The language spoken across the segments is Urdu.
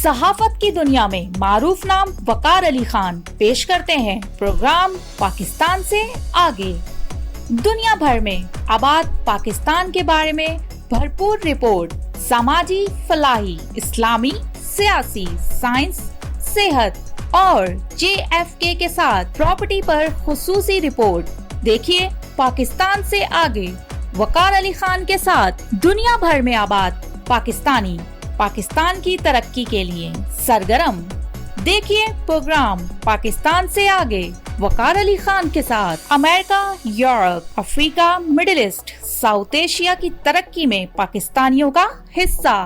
صحافت کی دنیا میں معروف نام وقار علی خان پیش کرتے ہیں پروگرام پاکستان سے آگے. دنیا بھر میں آباد پاکستان کے بارے میں بھرپور رپورٹ، سماجی، فلاحی، اسلامی، سیاسی، سائنس، صحت اور JFK کے ساتھ پراپرٹی پر خصوصی رپورٹ. دیکھیے پاکستان سے آگے وقار علی خان کے ساتھ دنیا بھر میں آباد پاکستانی پاکستان کی ترقی کے لیے سرگرم. دیکھیے پروگرام پاکستان سے آگے وقار علی خان کے ساتھ. امریکہ، یورپ، افریقہ، مڈل ایسٹ، ساؤتھ ایشیا کی ترقی میں پاکستانیوں کا حصہ.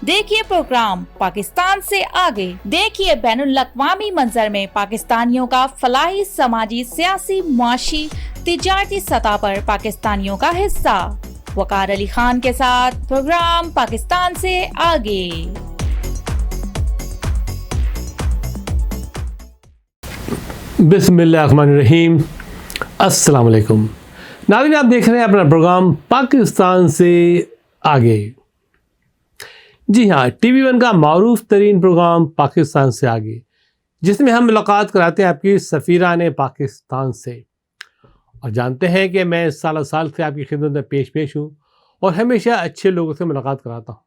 دیکھیے پروگرام پاکستان سے آگے. دیکھیے بین الاقوامی منظر میں پاکستانیوں کا فلاحی، سماجی، سیاسی، معاشی، تجارتی سطح پر پاکستانیوں کا حصہ. وقار علی خان کے ساتھ پروگرام پاکستان سے آگے. بسم اللہ الرحمن الرحیم. السلام علیکم ناظرین، آپ دیکھ رہے ہیں اپنا پروگرام پاکستان سے آگے. جی ہاں، TV1 کا معروف ترین پروگرام پاکستان سے آگے، جس میں ہم ملاقات کراتے ہیں آپ کی سفیران پاکستان سے. اور جانتے ہیں کہ میں سال سے آپ کی خدمت میں پیش ہوں اور ہمیشہ اچھے لوگوں سے ملاقات کراتا ہوں.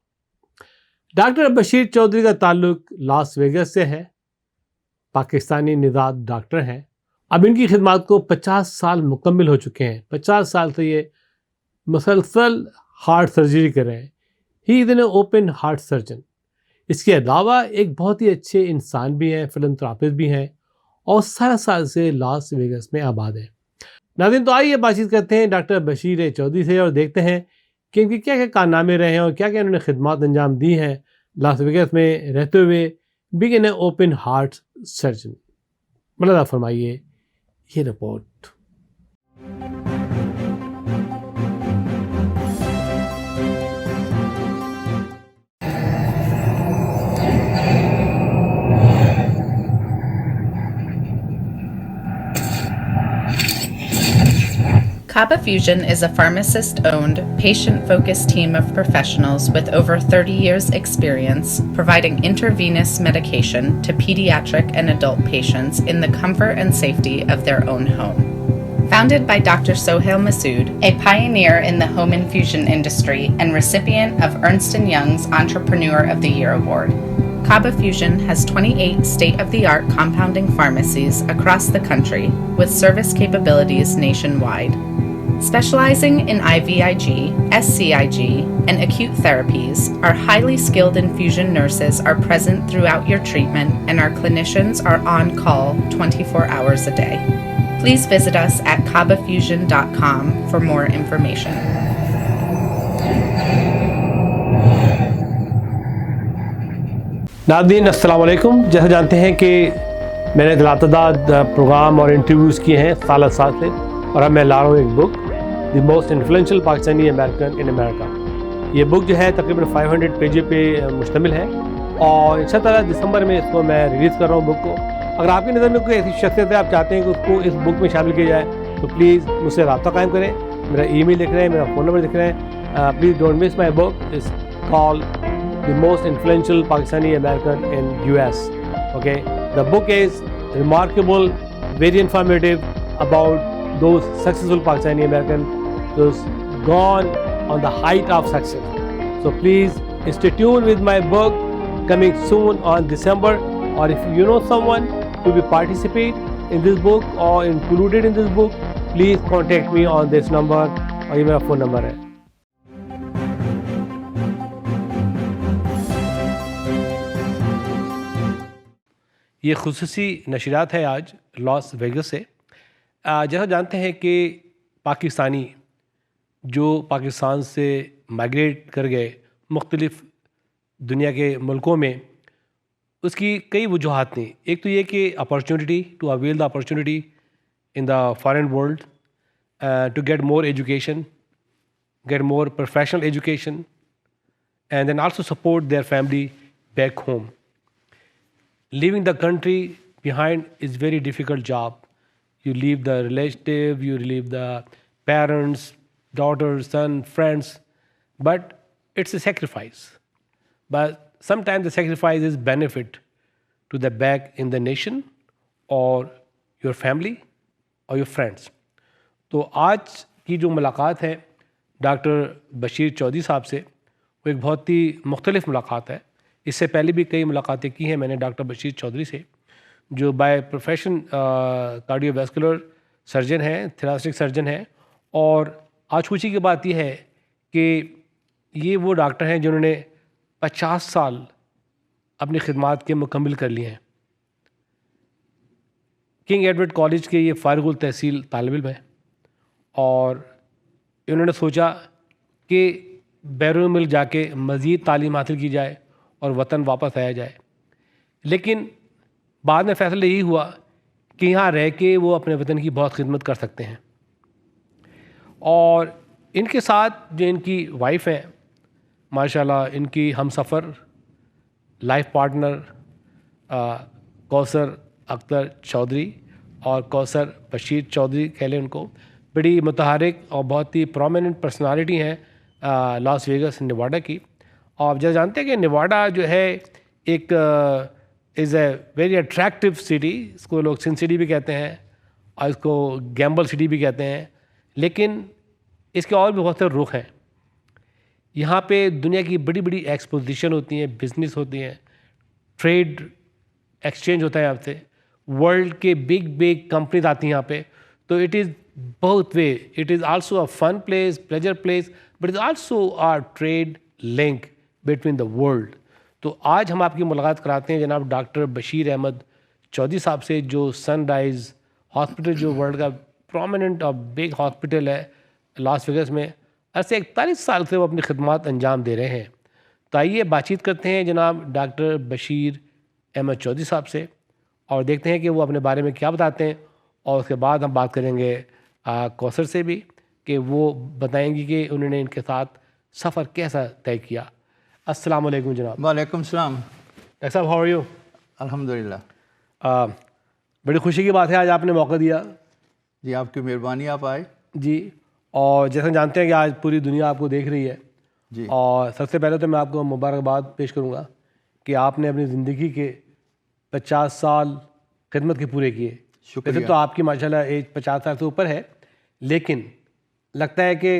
ڈاکٹر بشیر چودھری کا تعلق لاس ویگس سے ہے. پاکستانی نژاد ڈاکٹر ہیں. اب ان کی خدمات کو 50 سال مکمل ہو چکے ہیں. 50 سال سے یہ مسلسل ہارٹ سرجری کر رہے ہیں. He is an open heart surgeon. اس کے علاوہ ایک بہت ہی اچھے انسان بھی ہیں، فلنتھراپسٹ بھی ہیں، اور 17 سال سے لاس ویگس میں آباد ہیں. ناظرین، تو آئیے بات چیت کرتے ہیں ڈاکٹر بشیر چودھری سے اور دیکھتے ہیں کہ ان کے کیا کیا کارنامے رہے ہیں اور کیا کیا انہوں نے خدمات انجام دی ہیں لاس ویگس میں رہتے ہوئے big an open heart surgeon. ملاحظہ فرمائیے یہ report. Kaba Fusion is a pharmacist-owned, patient-focused team of professionals with over 30 years' experience providing intravenous medication to pediatric and adult patients in the comfort and safety of their own home. Founded by Dr. Sohail Masood, a pioneer in the home infusion industry and recipient of Ernst & Young's Entrepreneur of the Year Award, Kaba Fusion has 28 state-of-the-art compounding pharmacies across the country with service capabilities nationwide. Specializing in IVIG, SCIG, and acute therapies, our highly skilled infusion nurses are present throughout your treatment, and our clinicians are on call 24 hours a day. Please visit us at kabafusion.com for more information. ناظرین السلام علیکم. جیسا جانتے ہیں کہ میں نے تعداد پروگرام اور انٹرویوز کیے ہیں سال سے، اور اب میں لا رہا ہوں ایک book, the most influential Pakistani American in America. یہ بک جو ہے تقریباً 500 پیجز پہ مشتمل ہے، اور ان شاء اللہ دسمبر میں اس کو میں ریلیز کر رہا ہوں بک کو. اگر آپ کی نظر میں کوئی ایسی شخصیت ہے آپ چاہتے ہیں کہ اس کو اس بک میں شامل کیا جائے تو پلیز مجھ سے رابطہ قائم کریں. میرا ای میل لکھ رہے ہیں، میرا فون نمبر لکھ رہے ہیں. Please don't miss my book. Is call the most influential Pakistani American in US. Okay, the book is remarkable, very informative about those successful Pakistani American, those gone on the height of success. So please stay tuned with my book coming soon on December. Or if you know someone who will participate in this book or included in this book, please contact me on this number, or یہ میرا phone number ہے. یہ خصوصی نشریات ہے آج لاس ویگس سے. جیسا جانتے ہیں کہ پاکستانی جو پاکستان سے مائگریٹ کر گئے مختلف دنیا کے ملکوں میں، اس کی کئی وجوہات تھیں. ایک تو یہ کہ opportunity to avail the opportunity in the foreign world to get more education, get more professional education, and then also support their family back home. Leaving the country behind is very difficult job. You leave the relative, you leave the parents, daughters, son, friends, but it's a sacrifice. But sometimes the sacrifice is benefit to the back in the nation or your family or your friends. تو آج کی جو ملاقات ہے ڈاکٹر بشیر چودھری صاحب سے وہ ایک بہت ہی مختلف ملاقات ہے. اس سے پہلے بھی کئی ملاقاتیں کی ہیں میں نے ڈاکٹر بشیر چودھری سے, جو by profession cardio vascular surgeon ہیں, تھوراسک سرجن ہیں. اور آج خوشی کی بات یہ ہے کہ یہ وہ ڈاکٹر ہیں جنہوں نے 50 سال اپنی خدمات کے مکمل کر لیے ہیں. کنگ ایڈورڈ کالج کے یہ فارغ التحصیل طالب علم ہیں اور انہوں نے سوچا کہ بیرون ملک جا کے مزید تعلیم حاصل کی جائے اور وطن واپس آیا جائے. لیکن بعد میں فیصلہ یہی ہوا کہ یہاں رہ کے وہ اپنے وطن کی بہت خدمت کر سکتے ہیں. اور ان کے ساتھ جو ان کی وائف ہیں ماشاءاللہ, ان کی ہم سفر لائف پارٹنر کوثر اختر چودھری اور کوثر بشیر چودھری کہہ لیں ان کو, بڑی متحرک اور بہت ہی پرومیننٹ پرسنالٹی ہیں لاس ویگس نیواڈا کی. اور جیسے جانتے ہیں کہ نیواڈا جو ہے ایک از اے ویری اٹریکٹیو سٹی. اس کو لوگ سن سٹی بھی کہتے ہیں اور اس کو گیمبل سٹی بھی کہتے ہیں, لیکن اس کے اور بھی بہت سے رخ ہیں. یہاں پہ دنیا کی بڑی بڑی ایکسپوزیشن ہوتی ہیں, بزنس ہوتی ہیں, ٹریڈ ایکسچینج ہوتا ہے یہاں سے, ورلڈ کے بگ کمپنیز آتی ہیں یہاں پہ. تو اٹ از بہت way, it is also a fun place, pleasure place, but it is also a trade link between the world. تو آج ہم آپ کی ملاقات کراتے ہیں جناب ڈاکٹر بشیر احمد چودھری صاحب سے, جو سن رائز ہاسپٹل جو ورلڈ کا پرومیننٹ اور بگ ہاسپٹل ہے لاس ویگس میں, ایسے 41 سال سے وہ اپنی خدمات انجام دے رہے ہیں. تو آئیے بات چیت کرتے ہیں جناب ڈاکٹر بشیر احمد چودھری صاحب سے اور دیکھتے ہیں کہ وہ اپنے بارے میں کیا بتاتے ہیں. اور اس کے بعد ہم بات کریں گے کوثر سے بھی کہ وہ بتائیں گی کہ انہوں نے ان کے ساتھ سفر کیسا طے کیا. السلام علیکم جناب. وعلیکم السلام. ڈاکٹر صاحب ہاؤ آر یو؟ الحمدللہ. بڑی خوشی کی بات ہے آج آپ نے موقع دیا. جی آپ کی مہربانی, آپ آئے. جی, اور جیسے جانتے ہیں کہ آج پوری دنیا آپ کو دیکھ رہی ہے. جی. اور سب سے پہلے تو میں آپ کو مبارکباد پیش کروں گا کہ آپ نے اپنی زندگی کے 50 سال خدمت کے پورے کیے. شکریہ. ویسے تو آپ کی ماشاءاللہ ایج 50 سال سے اوپر ہے, لیکن لگتا ہے کہ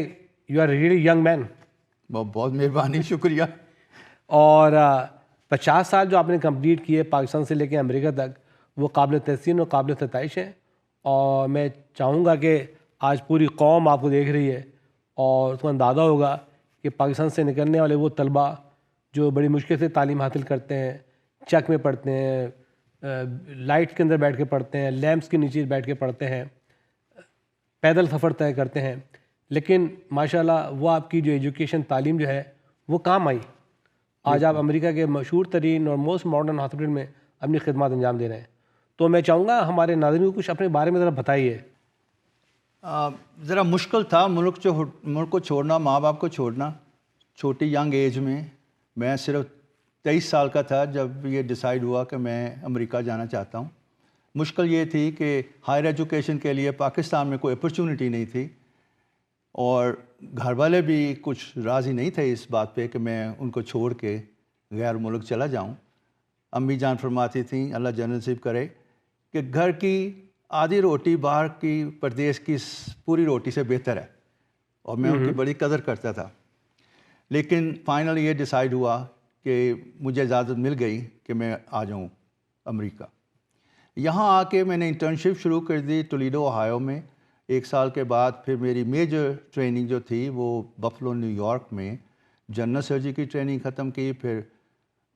you are really young man. بہت مہربانی, شکریہ. اور 50 سال جو آپ نے کمپلیٹ کیے پاکستان سے لے کے امریکہ تک, وہ قابل تحسین اور قابل ستائش ہیں. اور میں چاہوں گا کہ آج پوری قوم آپ کو دیکھ رہی ہے اور اس کو اندازہ ہوگا کہ پاکستان سے نکلنے والے وہ طلباء جو بڑی مشکل سے تعلیم حاصل کرتے ہیں, چک میں پڑھتے ہیں, لائٹ کے اندر بیٹھ کے پڑھتے ہیں, لیمپس کے نیچے بیٹھ کے پڑھتے ہیں, پیدل سفر طے کرتے ہیں, لیکن ماشاءاللہ وہ آپ کی جو ایجوکیشن تعلیم جو ہے وہ کام آئی. آج آپ امریکہ کے مشہور ترین اور موسٹ ماڈرن ہاسپٹل میں اپنی خدمات انجام دے رہے ہیں. تو میں چاہوں گا ہمارے ناظرین کو کچھ اپنے بارے میں ذرا بتائیے. ذرا مشکل تھا ملک کو چھوڑنا, ماں باپ کو چھوڑنا چھوٹی ینگ ایج میں. میں صرف 23 سال کا تھا جب یہ ڈیسائیڈ ہوا کہ میں امریکہ جانا چاہتا ہوں. مشکل یہ تھی کہ ہائر ایجوکیشن کے لیے پاکستان میں کوئی اپرچونٹی نہیں تھی, اور گھر والے بھی کچھ راضی نہیں تھے اس بات پہ کہ میں ان کو چھوڑ کے غیر ملک چلا جاؤں. امی جان فرماتی تھیں, اللہ جنت نصیب کرے, کہ گھر کی آدھی روٹی باہر کی پردیس کی پوری روٹی سے بہتر ہے, اور میں ان کی بڑی قدر کرتا تھا. لیکن فائنلی یہ ڈیسائیڈ ہوا کہ مجھے اجازت مل گئی کہ میں آ جاؤں امریکہ. یہاں آ کے میں نے انٹرنشپ شروع کر دی ٹولیڈو اوہایو میں. 1 سال کے بعد پھر میری میجر ٹریننگ جو تھی وہ بفلو نیو یارک میں جنرل سرجری کی ٹریننگ ختم کی, پھر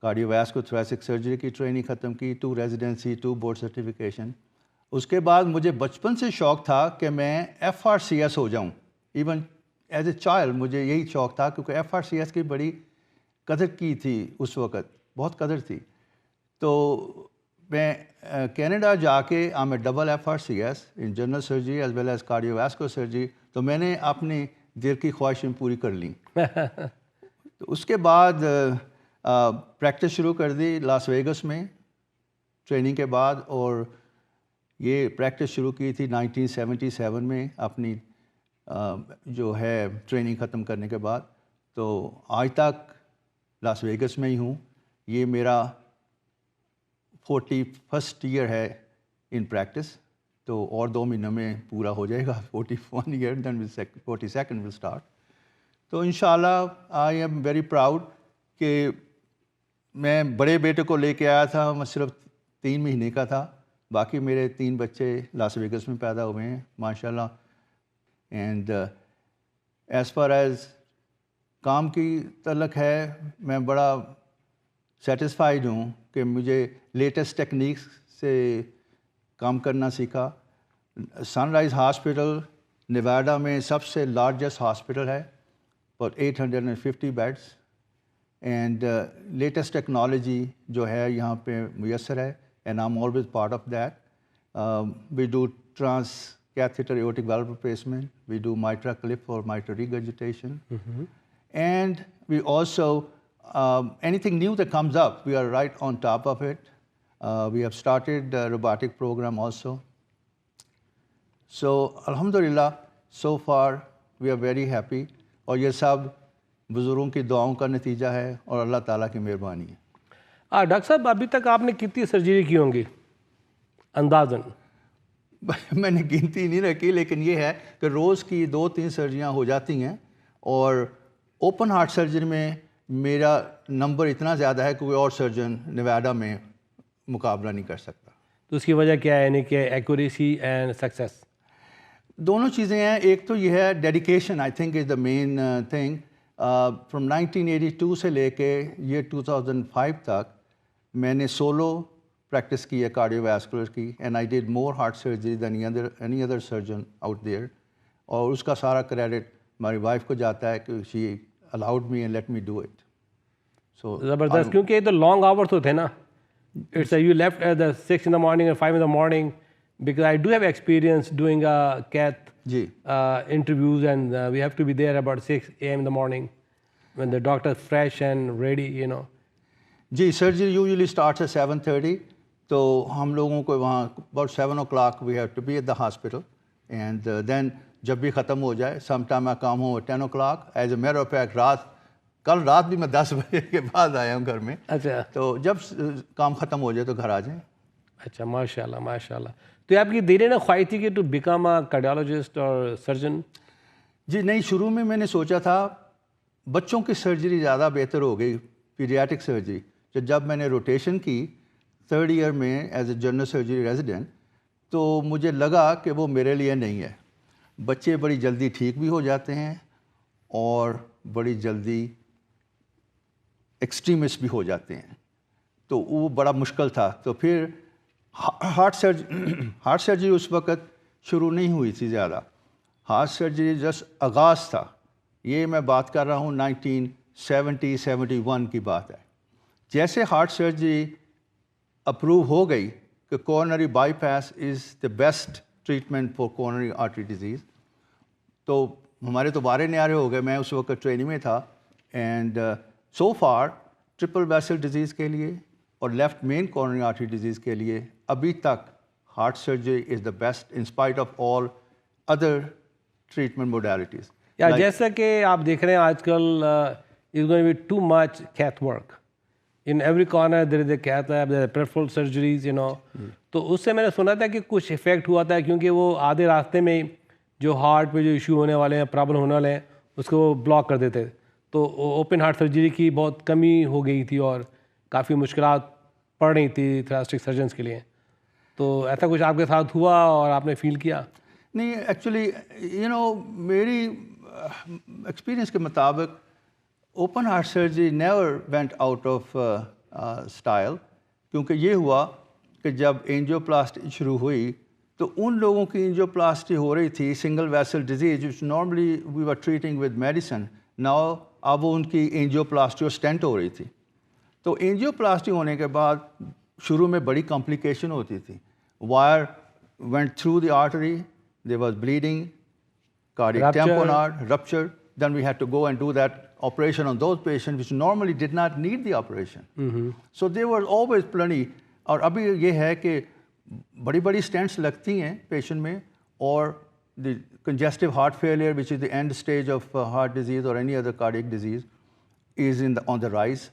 کارڈیو ویسکولر تھوریسک سرجری کی ٹریننگ ختم کی, 2 ریزیڈنسی 2 بورڈ سرٹیفکیشن. اس کے بعد مجھے بچپن سے شوق تھا کہ میں FRCS ہو جاؤں. ایون ایز اے چائلڈ مجھے یہی شوق تھا, کیونکہ FRCS کی بڑی قدر کی تھی اس وقت, بہت قدر تھی. تو میں کینیڈا جا کے I'm a double FRCS in general surgery as well as cardiovascular surgery. تو میں نے اپنی دل کی خواہشیں پوری کر لیں. تو اس کے بعد پریکٹس شروع کر دی لاس ویگس میں ٹریننگ کے بعد, اور یہ پریکٹس شروع کی تھی 1977 میں اپنی جو ہے ٹریننگ ختم کرنے کے بعد. تو آج تک لاس ویگس میں ہی ہوں. یہ میرا 41st ایئر ہے ان پریکٹس, تو اور 2 مہینوں میں پورا ہو جائے گا 41 year, then 42nd will start. تو انشاءاللہ آئی ایم ویری پراؤڈ کہ میں بڑے بیٹے کو لے کے آیا تھا, میں صرف 3 مہینے کا تھا, باقی میرے 3 بچے لاس ویگس میں پیدا ہوئے ہیں ماشاءاللہ. اینڈ ایز فار ایز کام کی تعلق ہے, میں بڑا سیٹسفائیڈ ہوں کہ مجھے لیٹسٹ ٹیکنیکس سے کام کرنا سیکھا. سن رائز ہاسپٹل نیواڈا میں سب سے لارجسٹ ہاسپٹل ہے, اور 850 بیڈس, اینڈ لیٹسٹ ٹیکنالوجی جو ہے یہاں پہ میسر ہے, and I am always part of that. We do trans catheter aortic valve replacement, we do mitral clip for mitral regurgitation, and we also anything new that comes up, we are right on top of it. We have started a robotic program also. So alhamdulillah, so far we are very happy, اور یہ سب بزرگوں کی دعاؤں کا نتیجہ ہے اور اللہ تعالیٰ کی مہربانی ہے. ڈاکٹر صاحب ابھی تک آپ نے کتنی سرجری کی ہوں گی اندازاً؟ میں نے گنتی نہیں رکھی, لیکن یہ ہے کہ روز کی 2-3 سرجریاں ہو جاتی ہیں, اور اوپن ہارٹ سرجری میں میرا نمبر اتنا زیادہ ہے کہ کوئی اور سرجن نیواڈا میں مقابلہ نہیں کر سکتا. تو اس کی وجہ کیا ہے, یعنی کہ ایکوریسی اینڈ سکسیس؟ دونوں چیزیں ہیں. ایک تو یہ ہے dedication, I think is the main thing. From 1982 سے لے کے یہ 2005 تک میں نے سولو پریکٹس کی ہے کارڈیو ویسکولر کی, and I did more heart surgery than any other surgeon out there, اور اس کا سارا کریڈٹ ہماری وائف کو جاتا ہے کہ she allowed me and let me do it. So زبردست, کیونکہ یہ تو لانگ آورس ہوتے ہیں نا. It's you left at the 6 in the morning or 5 in the morning, because I do have experience doing a cath interviews, and we have to be there about 6 a.m. in the morning when the doctor is fresh and ready, you know. جی, سرجری یوزلی اسٹارٹس at 7:30, تو ہم لوگوں کو وہاں about 7 o'clock we have to be at the hospital, and then جب بھی ختم ہو جائے, سم ٹائم میں کام ہوں 10 o'clock. As a matter of fact کل رات بھی میں 10 بجے کے بعد آیا ہوں گھر میں. اچھا, تو جب کام ختم ہو جائے تو گھر آ جائیں. اچھا, ماشاء اللہ ماشاء اللہ. تو یہ آپ کی دیر نہ خواہش تھی کہ ٹو بیکم اے کارڈیالوجسٹ اور سرجن؟ جی نہیں, شروع میں نے سوچا تھا بچوں کی سرجری زیادہ بہتر ہو گئی, پیڈیاٹک سرجری. جب میں نے روٹیشن کی 3rd ایئر میں as a general surgery resident, تو مجھے لگا کہ وہ میرے لیے نہیں ہے. بچے بڑی جلدی ٹھیک بھی ہو جاتے ہیں اور بڑی جلدی ایکسٹریمسٹ بھی ہو جاتے ہیں, تو وہ بڑا مشکل تھا. تو پھر ہارٹ سرجری اس وقت شروع نہیں ہوئی تھی زیادہ. ہارٹ سرجری جسٹ آغاز تھا. یہ میں بات کر رہا ہوں 1970-71 کی بات ہے. جیسے ہارٹ سرجری اپروو ہو گئی کہ coronary by pass is the best treatment for coronary artery disease, تو ہمارے تو بارے نیارے ہو گئے. میں اس وقت ٹریننگ میں تھا, and so far triple vessel disease کے لیے اور left main coronary artery disease کے لیے ابھی تک heart surgery is the best in spite of all other treatment modalities. یا جیسا کہ آپ دیکھ رہے ہیں آج کل is going to be too much cath work in every corner, there is a cath lab, there are peripheral surgeries, you know. تو اس سے میں نے سنا تھا کہ کچھ افیکٹ ہوا تھا, کیونکہ وہ آدھے راستے میں جو ہارٹ پہ جو ایشو ہونے والے ہیں, پرابلم ہونے والے ہیں, اس کو وہ بلاک کر دیتے. تو اوپن ہارٹ سرجری کی بہت کمی ہو گئی تھی اور کافی مشکلات پڑ رہی تھی تھراسٹک سرجنس کے لیے. تو ایسا کچھ آپ کے ساتھ ہوا اور آپ نے فیل کیا؟ نہیں, ایکچولی میری ایکسپیرئنس کے مطابق open heart surgery never went out of style, کیونکہ یہ ہوا کہ جب اینجیوپلاسٹی شروع ہوئی تو ان لوگوں کی اینجیوپلاسٹی ہو رہی تھی single vessel disease which normally we were treating with medicine. Now اب ان کی اینجیوپلاسٹی اور اسٹینٹ ہو رہی تھی. تو اینجیوپلاسٹی ہونے کے بعد شروع میں بڑی کمپلیکیشن ہوتی تھی. Wire went through the artery, there was bleeding, cardiac tamponade, rupture. Then we had to go and do that operation on those patients which normally did not need the operation. So there were always plenty. اور ابھی یہ ہے کہ بڑی بڑی اسٹینٹس لگتی ہیں پیشنٹ میں, اور the congestive heart failure, which is the end stage of heart disease or any other cardiac disease, is on the rise.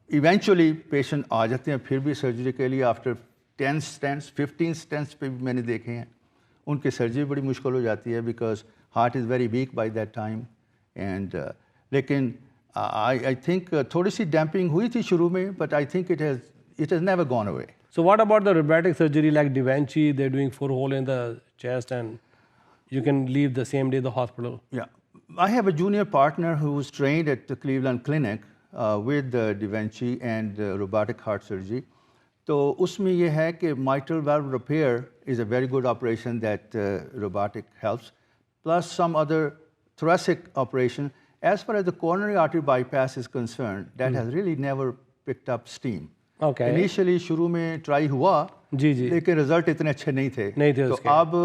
Eventually patient آ جاتے ہیں پھر بھی سرجری کے لیے آفٹر 10 اسٹینٹس 15 اسٹینٹس پہ بھی میں نے دیکھے ہیں. ان کی سرجری بڑی مشکل ہو جاتی ہے because heart is very weak by that time. And لیکن آئی تھنک تھوڑی سی ڈیمپنگ ہوئی تھی شروع میں, but I think it has never gone away. So what about the robotic surgery like Da Vinci? They're doing 4 hole in the chest and you can leave the same day the hospital. Yeah. I have a junior partner who was trained at the Cleveland Clinic with Da Vinci and robotic heart surgery. تو اس میں یہ ہے کہ mitral valve repair is a very good operation that robotic helps, plus some other thoracic operation. As far as the coronary artery bypass is concerned, that has really never picked up steam. Okay. Initially شروع میں ٹرائی ہوا جی لیکن رزلٹ اتنے اچھے نہیں تھے تو اب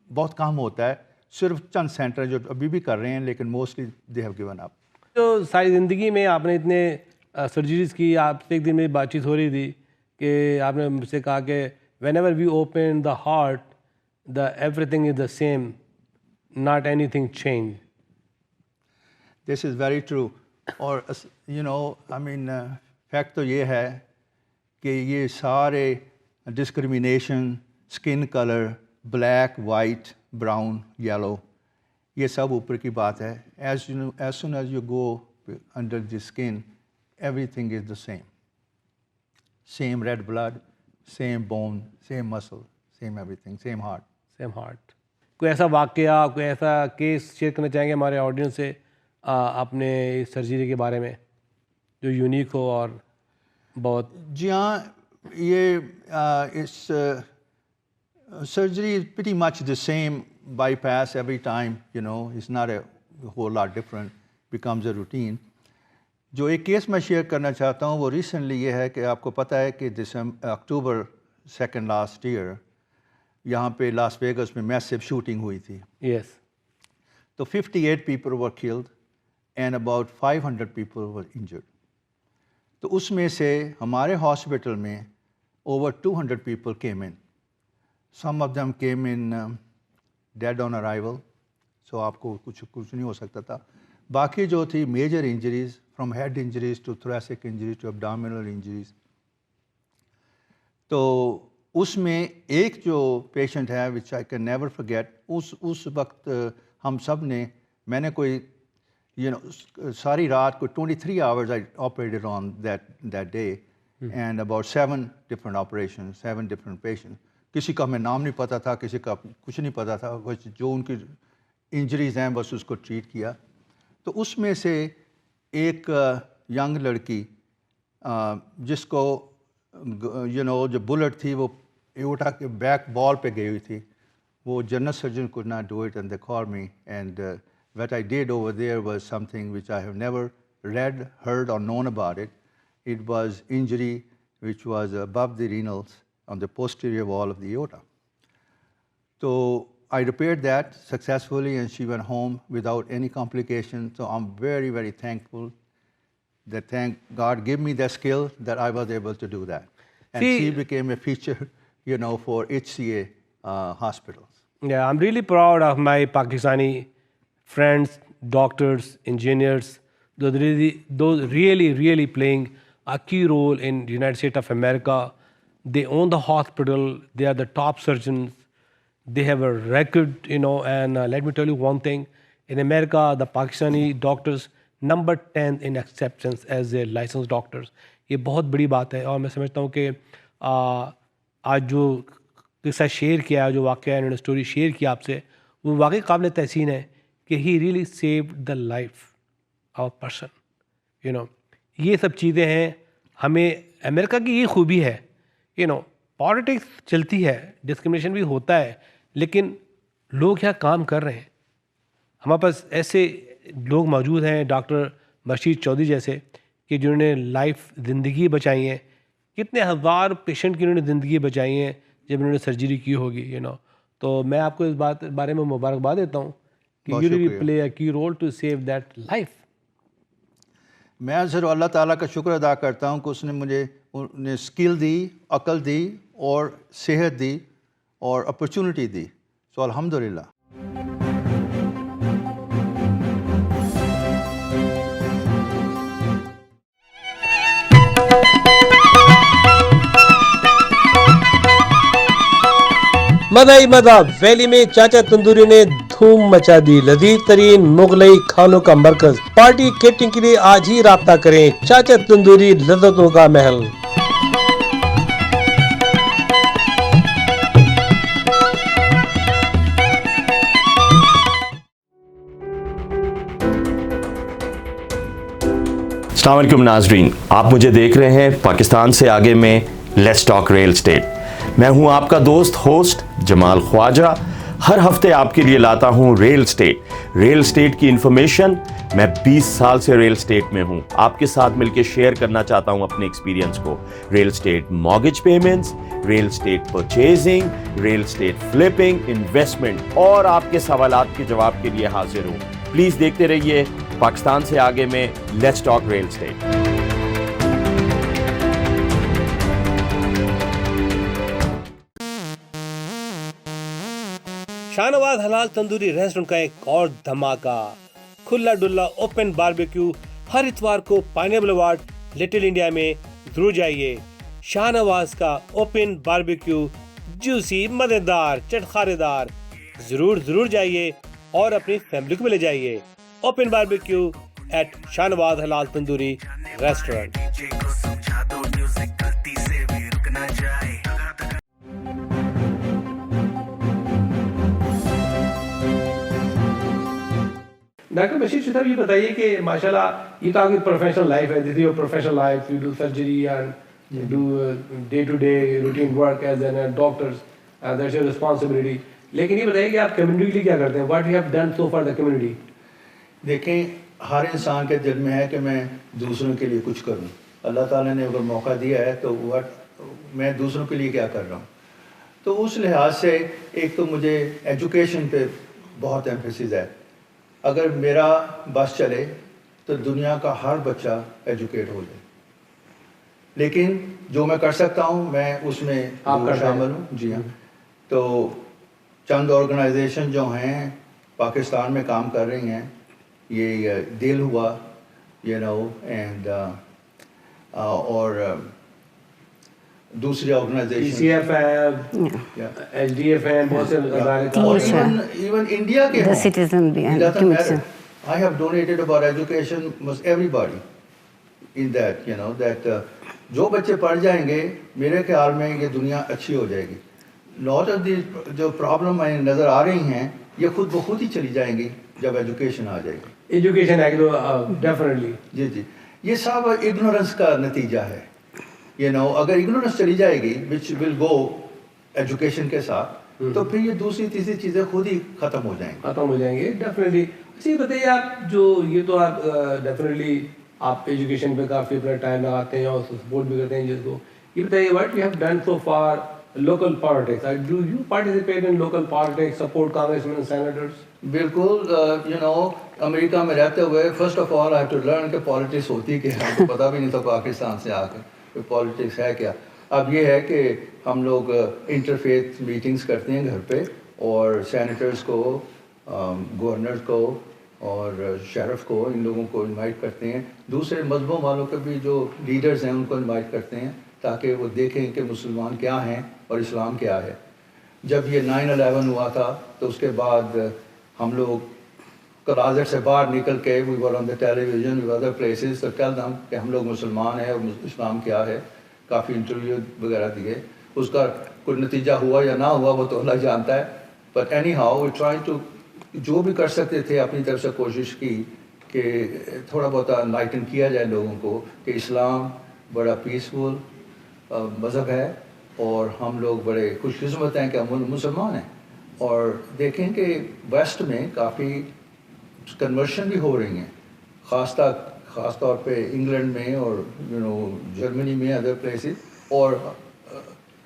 بہت کام ہوتا ہے. صرف چند سینٹر جو ابھی بھی کر رہے ہیں لیکن mostly they have given up. تو ساری زندگی میں آپ نے اتنے سرجریز کی, آپ سے ایک دن میری بات چیت ہو رہی تھی کہ آپ نے مجھ سے کہا کہ whenever we open the heart the everything is the same, not anything change. This is very true. اور you know I mean fact تو یہ ہے کہ یہ سارے discrimination, skin colour, black, white, brown, yellow, یہ سب اوپر کی بات ہے. As soon as you go under the skin everything is the same. Same red blood, same bone, same muscle, same every thing, same heart. Same heart. کوئی ایسا واقعہ, کوئی ایسا کیس شیئر کرنا چاہیں گے ہمارے آڈینس سے اپنے اس سرجری کے بارے میں جو یونیک ہو اور بہت؟ جی ہاں, یہ اس surgery is pretty much the same bypass every time, you know it's not a whole lot different, becomes a routine. جو ایک کیس میں شیئر کرنا چاہتا ہوں وہ ریسنٹلی یہ ہے کہ آپ کو پتہ ہے کہ اکتوبر 2 لاسٹ ایئر یہاں پہ لاس ویگس میں میسو شوٹنگ ہوئی تھی. یس. تو 58 people were killed and about 500 people were injured. تو اس میں سے ہمارے ہاسپٹل میں over 200 people came in. Some of them came in dead on arrival, so آپ کو کچھ نہیں ہو سکتا تھا. باقی جو تھی major injuries from head injuries to thoracic injuries to abdominal injuries. تو اس میں ایک جو پیشنٹ ہے which I can never forget, اس وقت ہم سب نے, میں نے کوئی ساری رات کو 23 hours I operated on that day and about 7 different operations, 7 different patients. کسی کا ہمیں نام نہیں پتہ تھا, کسی کا کچھ نہیں پتہ تھا, بس جو ان کی انجریز ہیں بس اس کو ٹریٹ کیا. تو اس میں سے ایک ینگ لڑکی جس کو جو بلٹ تھی وہ ایورٹا کے بیک بال پہ گئی ہوئی تھی, وہ general surgeon could not do it and they called me and what I did over there was something which I have never read, heard or known about it. It was injury which was above the renals on the posterior wall of the aorta. So I repaired that successfully and she went home without any complications. So I'm very, very thankful that thank God gave me the skill that I was able to do that. And she became a feature, for HCA hospitals. Yeah, I'm really proud of my Pakistani friends, doctors, engineers, those really playing a key role in the United States of America. They own the hospital, they are the top surgeons, they have a record, and let me tell you one thing, in America, the Pakistani doctors number 10 in acceptance as a licensed doctors. یہ بہت بڑی بات ہے, اور میں سمجھتا ہوں کہ آج جو قصہ شیئر کیا, جو واقعہ انہوں نے اسٹوری شیئر کیا آپ سے, وہ واقعی قابل تحسین ہے کہ he really saved the life of person. یہ سب چیزیں ہیں. ہمیں امریکہ کی یہ خوبی ہے, پالیٹکس چلتی ہے, ڈسکرمنیشن بھی ہوتا ہے, لیکن لوگ یہاں کام کر رہے ہیں. ہمارے پاس ایسے لوگ موجود ہیں, ڈاکٹر مرشید چودھری جیسے, کہ جنہوں نے لائف زندگی بچائی ہیں. کتنے ہزار پیشنٹ کی انہوں نے زندگی بچائی ہیں جب انہوں نے سرجری کی ہوگی. تو میں آپ کو اس بارے میں مبارکباد دیتا ہوں کہ you really play a key role to save that life. میں ضرور اللہ تعالیٰ کا شکر ادا کرتا ہوں کہ اس نے مجھے اسکل دی, عقل دی اور صحت دی اور اپرچونٹی دی. سو الحمدللہ. مدائی مدہ ویلی میں چاچا تندوری نے دھوم مچا دی. لذیذ ترین مغلئی کھانوں کا مرکز. پارٹی کیٹرنگ کے لیے آج ہی رابطہ کریں. چاچا تندوری لذتوں کا محل. السلام علیکم ناظرین، آپ مجھے دیکھ رہے ہیں پاکستان سے آگے میں لیٹس ٹاک ریل اسٹیٹ. میں ہوں آپ کا دوست ہوسٹ جمال خواجہ. ہر ہفتے آپ کے لیے لاتا ہوں ریل اسٹیٹ کی انفارمیشن. میں 20 سال سے ریل اسٹیٹ میں ہوں. آپ کے ساتھ مل کے شیئر کرنا چاہتا ہوں اپنے ایکسپیرینس کو. Real estate mortgage payments, real estate purchasing, real estate flipping, investment اور آپ کے سوالات کے جواب کے لیے حاضر ہوں. پلیز دیکھتے رہیے پاکستان سے آگے میں let's talk real estate. Shah Nawaz حلال تندوری ریسٹورنٹ کا ایک اور دھماکہ. کھلا ڈلا اوپن باربیکیو ہر اتوار کو پائنیبل بلوارڈ لٹل انڈیا میں. ضرور جائیے. شاہ نواز کا اوپن باربیکیو جوسی مزیدار چٹخارے دار. ضرور جائیے اور اپنی فیملی کو بھی لے جائیے. Open barbecue at Shah Nawaz حلال تندوری ریسٹورنٹ. ڈاکٹر بشیر صاحب یہ بتائیے کہ ماشاءاللہ یہ تو آپ کی پروفیشنل لائف ہے. This is your professional life. You do surgery and you do day to day routine work as an doctors. That's your responsibility. لیکن یہ بتائیے کہ آپ کمیونٹی کے لیے کیا کرتے ہیں؟ What you have done so for the community? دیکھیں، ہر انسان کے دل میں ہے کہ میں دوسروں کے لیے کچھ کروں. اللہ تعالیٰ نے اگر موقع دیا ہے تو میں دوسروں کے لیے کیا کر رہا ہوں. تو اس لحاظ سے ایک تو مجھے ایجوکیشن پہ بہت ایمفیسس ہے. اگر میرا بس چلے تو دنیا کا ہر بچہ ایجوکیٹ ہو جائے. لیکن جو میں کر سکتا ہوں میں اس میں شامل ہوں. جی ہاں. تو چند آرگنائزیشن جو ہیں پاکستان میں کام کر رہی ہیں، یہ دل ہوا اینڈ اور دوسری آرگنائزیشن ایون انڈیا کے I have donated about education was everybody in that جو بچے پڑھ جائیں گے میرے خیال میں یہ دنیا اچھی ہو جائے گی. لاٹ آف دی جو پرابلم نظر آ رہی ہیں یہ خود بخود ہی چلی جائیں گی جب ایجوکیشن آ جائے گی. ایجوکیشن ہے تو ڈیفینیٹلی. جی یہ سب اگنورنس کا نتیجہ ہے. اگر اگنورنس چلی جائے گی وچ ول گو ایجوکیشن کے ساتھ تو پھر یہ دوسری تیسری چیزیں خود ہی ختم ہو جائیں گی. ڈیفینیٹلی. اچھا یہ بتائیے آپ یہ تو آپ ڈیفینیٹلی آپ ایجوکیشن پہ کافی اپنا ٹائم لگاتے ہیں اور سپورٹ بھی کرتے ہیں جس کو. یہ بتائیے what you have done so for local politics. Do you participate in local politics, support congressmen and senators? بالکل. امریکہ میں رہتے ہوئے first of all I have to learn کہ پالیٹکس ہوتی کیا ہے. پتہ بھی نہیں تھا پاکستان سے آ کر کہ پالیٹکس ہے کیا. اب یہ ہے کہ ہم لوگ انٹرفیتھ میٹنگز کرتے ہیں گھر پہ اور سینیٹرز کو، گورنرز کو اور شیرف کو، ان لوگوں کو انوائٹ کرتے ہیں. دوسرے مذہبوں والوں کے بھی جو لیڈرز ہیں ان کو انوائٹ کرتے ہیں تاکہ وہ دیکھیں کہ مسلمان کیا ہیں اور اسلام کیا ہے. جب یہ 9/11 ہوا تھا تو اس کے بعد ہم لوگ کلازٹ سے باہر نکل کے we were on the television we other places to tell them کہ ہم لوگ مسلمان ہیں اور اسلام کیا ہے. کافی انٹرویو وغیرہ دیے. اس کا کوئی نتیجہ ہوا یا نہ ہوا وہ تو اللہ جانتا ہے. But anyhow we try to جو بھی کر سکتے تھے اپنی طرف سے کوشش کی کہ تھوڑا بہت انلائٹن کیا جائے لوگوں کو کہ اسلام بڑا پیسفل مذہب ہے اور ہم لوگ بڑے خوش قسمت ہیں کہ ہم مسلمان ہیں. اور دیکھیں کہ ویسٹ میں کافی کنورشن بھی ہو رہی ہیں، خاص طور پہ انگلینڈ میں اور جرمنی میں ادر پلیسز. اور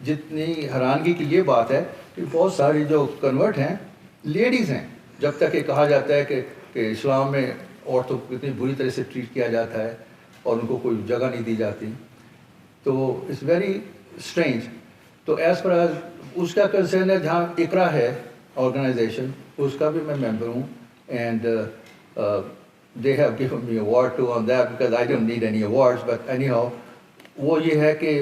جتنی حیرانگی کی یہ بات ہے کہ بہت ساری جو کنورٹ ہیں لیڈیز ہیں. جب تک یہ کہا جاتا ہے کہ اسلام میں عورتوں کو کتنی بری طرح سے ٹریٹ کیا جاتا ہے اور ان کو کوئی جگہ نہیں دی جاتی، تو اٹس ویری اسٹرینج. تو ایز پر ایز اس کا کنسرن ہے جہاں اقرا ہے آرگنائزیشن اس کا بھی میں ممبر ہوں and they have given me award too on that because I don't need any awards. But anyhow وہ یہ ہے کہ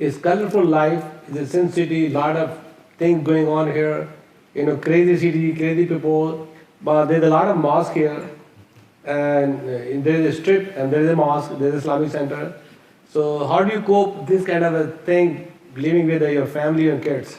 is colorful life, is a sin city, lot of things going on here, you know, crazy city, crazy people, but there's a lot of mosque here, and there is a strip and there is a mosque, there is Islamic center. So how do you cope this kind of a thing, living with your family and kids?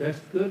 That's good.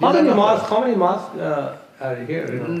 How many mosques are here? You know?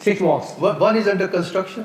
6 mosques. One is under construction.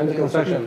under construction.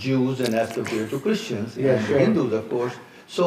Jews and as compared to Christians and Hindus of course. So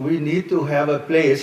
we need to have a place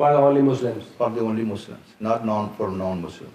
For the only Muslims. For the only Muslims, not for non-Muslims.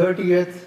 30th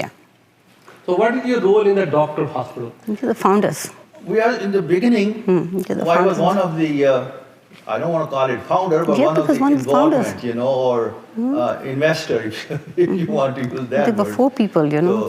Yeah. So what is your role in the doctor hospital? You're the founders. We are in the beginning. You're the I was founders. one of the, I don't want to call it founder, but Yeah, one of the because one of the founders. involvement, you know, or investor, if you want to use that There were word. 4 people, you know,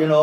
you know,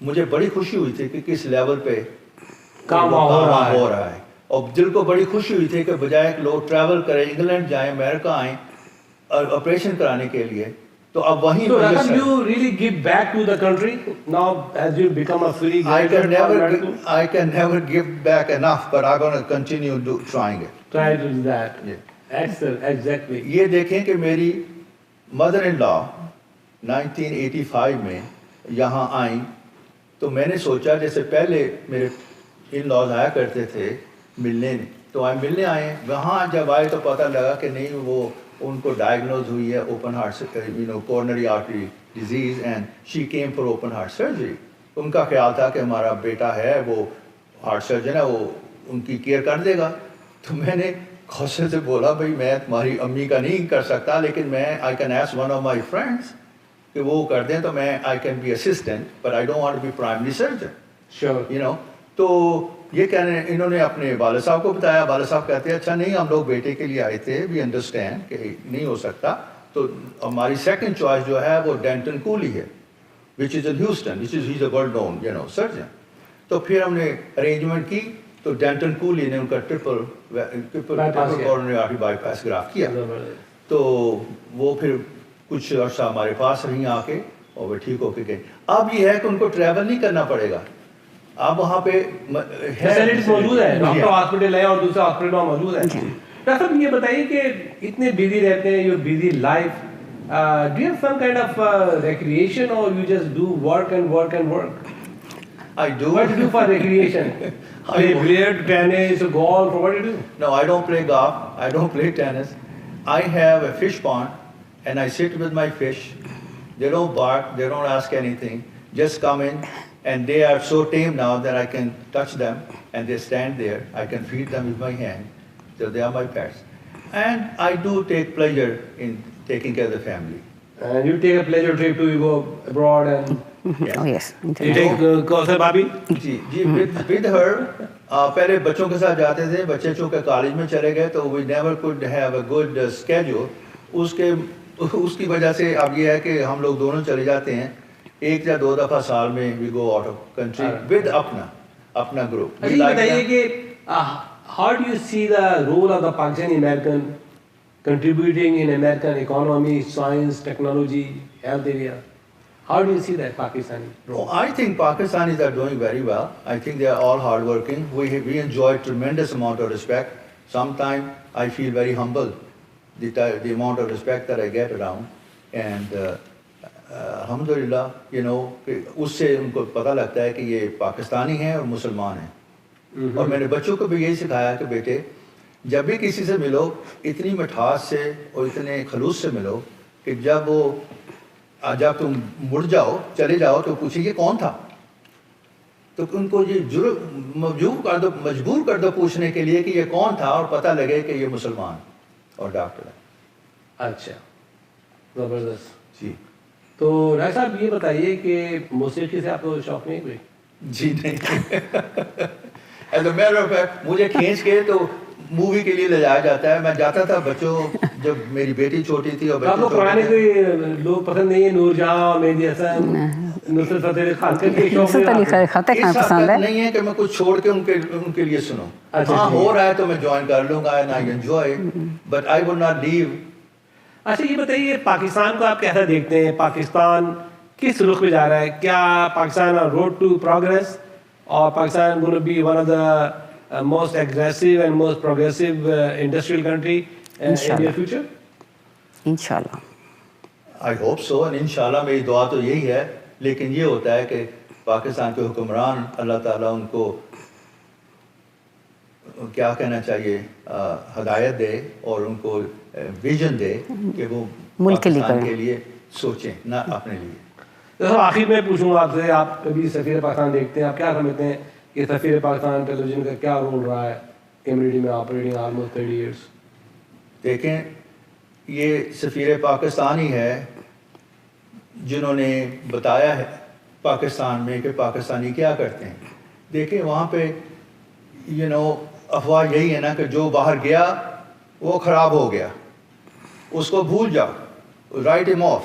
مجھے بڑی خوشی ہوئی تھی کہ کس لیول پہ کام ہو رہا ہے. اور دل کو بڑی خوشی ہوئی تھی کہ بجائے کہ لوگ ٹریول کریں, انگلینڈ جائیں, امریکہ آئیں آپریشن کرانے کے لیے, تو اب وہیں So Raghab, you really give back to the country now as you become a free I graduate. can never give back enough, but I'm going to continue trying it. Try to do that. Yeah. Excellent, exactly. یہ دیکھیں کہ میری مدر ان لا 1985 میں یہاں آئیں, تو میں نے سوچا جیسے پہلے میرے ان لاز آیا کرتے تھے ملنے, تو ملنے آئے, وہاں جب آئے تو پتہ لگا کہ نہیں, وہ ان کو ڈائگنوز ہوئی ہے open heart coronary artery disease, and she came for open heart surgery. ان کا خیال تھا کہ ہمارا بیٹا ہے وہ ہارٹ سرجن ہے, وہ ان کی کیئر کر دے گا. تو میں نے غصے سے بولا بھائی میں تمہاری امی کا نہیں کر سکتا, لیکن میں I can ask one of my friends کہ وہ کر دیں, تو میں I can be assistant but I don't want to be primary surgeon. Sure. تو یہ کہنے انہوں نے اپنے والد صاحب کو بتایا. والد صاحب کہتے ہیں اچھا نہیں, ہم لوگ بیٹے کے لیے آئے تھے, وی انڈرسٹینڈ کہ نہیں ہو سکتا. تو ہماری سیکنڈ چوائس جو ہے وہ ڈینٹن کولي ہے, which is in Houston, which is he is a world known surgeon. تو پھر ہم نے ارینجمنٹ کی, تو ڈینٹن کولي نے ان کا triple coronary artery by pass graph کیا. تو وہ پھر کچھ عرصہ ہمارے پاس رہیں آ کے, اور وہ ٹھیک ہو کے گئے. اب یہ ہے کہ ان کو ٹریول نہیں کرنا پڑے گا, آپ وہاں پہ فیسلٹیز موجود ہے, ڈاکٹر ہاسپٹل ہے اور دوسرے ہاسپٹل میں موجود ہے. ڈاکٹر صاحب یہ بتائیے کہ اتنے بزی رہتے ہیں, your busy life, do you have some kind of recreation or you just do work and work and work? I do. What do you do for recreation? Play billiard, tennis, golf, or what do you do? No, I don't play golf. I don't play tennis. I have a fish pond, and I sit with my fish. They don't bark. They don't ask anything. Just come in, and they are so tame now that I can touch them, and they stand there. I can feed them with my hand. So they are my pets. And I do take pleasure in taking care of the family. And you take a pleasure trip to, you go abroad and Oh, yes. you take Kausar Bhabi? جی with her پہلے بچوں کے ساتھ جاتے تھے, بچے چونکہ کالج میں چلے گئے تو we never could have a good schedule. اس کی وجہ سے اب یہ ہے کہ ہم لوگ دونوں چلے جاتے ہیں, 1 یا 2 دفعہ سال میں we go out of country with اپنا گروپ. اچھا یہ بتائیے کہ how do you see the role of the Pakistani American contributing in American economy, science, technology, health area? How do you see that Pakistani role? I think Pakistanis are doing very well. I think they are all hardworking. We enjoy tremendous amount of respect. Sometimes I feel very humble, the amount of respect that I get around. And alhamdulillah, اس سے ان کو پتہ لگتا ہے کہ یہ پاکستانی ہیں اور مسلمان ہیں. اور میں نے بچوں کو بھی یہی سکھایا کہ بیٹے جب بھی کسی سے ملو اتنی مٹھاس سے اور اتنے خلوص سے ملو کہ جب تم مڑ جاؤ چلے جاؤ تو پوچھیں یہ کون تھا. تو ان کو یہ مجبور کر دو پوچھنے کے لیے کہ یہ کون تھا, اور پتہ لگے کہ یہ مسلمان اور ڈاکٹر ہے. اچھا, زبردست. جی تو ڈاکٹر صاحب یہ بتائیے کہ موسیقی سے آپ کو شوق نہیں کوئی؟ جی نہیں. As a matter of fact مجھے کھینچ کے تو مووی کے لیے لے جایا جاتا ہے. میں جاتا تھا بچوں, جب میری بیٹی چھوٹی تھی اور آپ کو پرانے کوئی لوگ پسند نہیں ہے, نور جہاں, مہندی حسن, نصرت فتح علی خان کے شوق نہیں ہے کہ میں کچھ چھوڑ کے ان کے لیے سنوں. ہاں ہو رہا ہے تو میں جوائن کر لوں گا, and I enjoy, but I would not leave. اچھا یہ بتائیے پاکستان کو آپ کیسا دیکھتے ہیں؟ پاکستان کس رخ پہ جا رہا ہے؟ کیا پاکستان روڈ ٹو پروگریس, اور Pakistan gonna be one of the most aggressive and most progressive industrial country in the future? انشاءاللہ. I hope so, and انشاءاللہ میری دعا تو یہی ہے. لیکن یہ ہوتا ہے کہ پاکستان کے حکمران اللہ تعالیٰ ان کو کیا کہنا چاہیے, ہدایت دے اور ان کو ویژن دے کہ وہ ملک پاکستان کے لیے سوچیں, نہ اپنے لیے. آخر میں پوچھوں گا آپ سے, آپ کبھی سفیر پاکستان دیکھتے ہیں, آپ کیا سمجھتے ہیں کہ سفیر پاکستان ٹیلی ویژن کا کیا رول رہا ہے کمیونٹی میں آپریٹنگ آلموسٹ 30 years؟ دیکھیں یہ سفیر پاکستان ہی ہے جنہوں نے بتایا ہے پاکستان میں کہ پاکستانی کیا کرتے ہیں. دیکھیں وہاں پہ افواہ یہی ہے نا کہ جو باہر گیا وہ خراب ہو گیا, اس کو بھول جاؤ, رائٹ ہم of.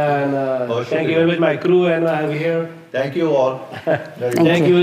And thank you very much my crew and I have here. Thank you all। Thank you.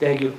Thank you.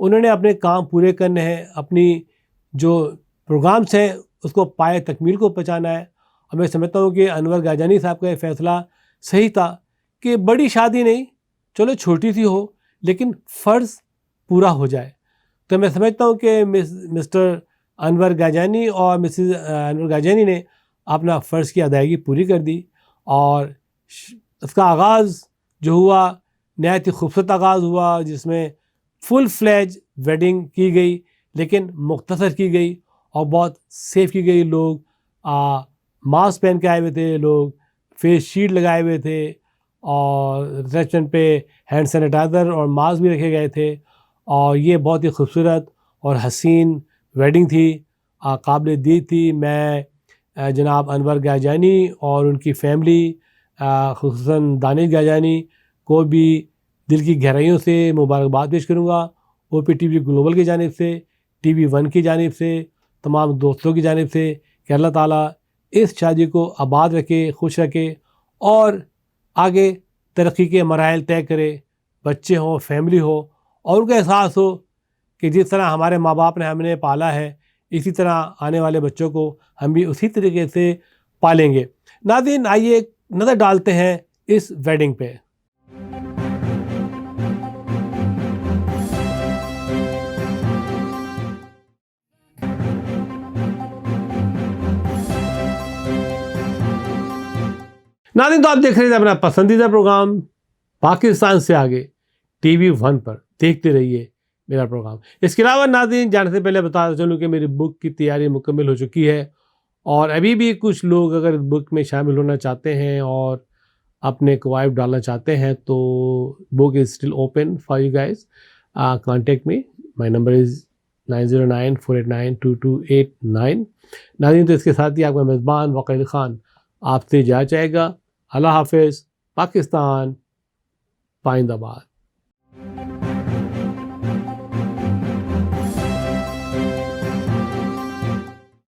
انہوں نے اپنے کام پورے کرنے ہیں, اپنی جو پروگرامس ہیں اس کو پائے تکمیل کو پہنچانا ہے. اور میں سمجھتا ہوں کہ انور گاجانی صاحب کا یہ فیصلہ صحیح تھا کہ بڑی شادی نہیں, چلو چھوٹی سی ہو لیکن فرض پورا ہو جائے. تو میں سمجھتا ہوں کہ مسٹر انور گاجانی اور مسز انور گاجانی نے اپنا فرض کی ادائیگی پوری کر دی, اور اس کا آغاز جو ہوا نہایت ہی خوبصورت آغاز ہوا, جس میں فل فلیج ویڈنگ کی گئی لیکن مختصر کی گئی اور بہت سیف کی گئی. لوگ ماسک پہن کے آئے ہوئے تھے, لوگ فیس شیلڈ لگائے ہوئے تھے, اور ریسیپشن پہ ہینڈ سینیٹائزر اور ماسک بھی رکھے گئے تھے. اور یہ بہت ہی خوبصورت اور حسین ویڈنگ تھی, قابل دید تھی. میں جناب انور گاجانی اور ان کی فیملی خصوصاً دانش گاجانی کو بھی دل کی گہرائیوں سے مبارکباد پیش کروں گا, او پی ٹی وی گلوبل کی جانب سے, ٹی وی ون کی جانب سے, تمام دوستوں کی جانب سے, کہ اللہ تعالیٰ اس شادی کو آباد رکھے, خوش رکھے اور آگے ترقی کے مراحل طے کرے, بچے ہوں, فیملی ہو, اور ان کا احساس ہو کہ جس طرح ہمارے ماں باپ نے ہمیں پالا ہے اسی طرح آنے والے بچوں کو ہم بھی اسی طریقے سے پالیں گے. ناظرین, آئیے ایک نظر ڈالتے ہیں اس ویڈنگ پہ. ناظرین, تو آپ دیکھ رہے تھے اپنا پسندیدہ پروگرام پاکستان سے آگے ٹی وی ون پر. دیکھتے رہیے میرا پروگرام. اس کے علاوہ ناظرین, جانے سے پہلے بتا چلوں کہ میری بک کی تیاری مکمل ہو چکی ہے, اور ابھی بھی کچھ لوگ اگر بک میں شامل ہونا چاہتے ہیں اور اپنے کوائف ڈالنا چاہتے ہیں تو book is still open for you guys. Contact me, my number is 9094892289. ناظرین, تو اس کے ساتھ ہی آپ کا میزبان وقار علی خان آپ سے جا جائے گا. اللہ حافظ. پاکستان پائند آباد.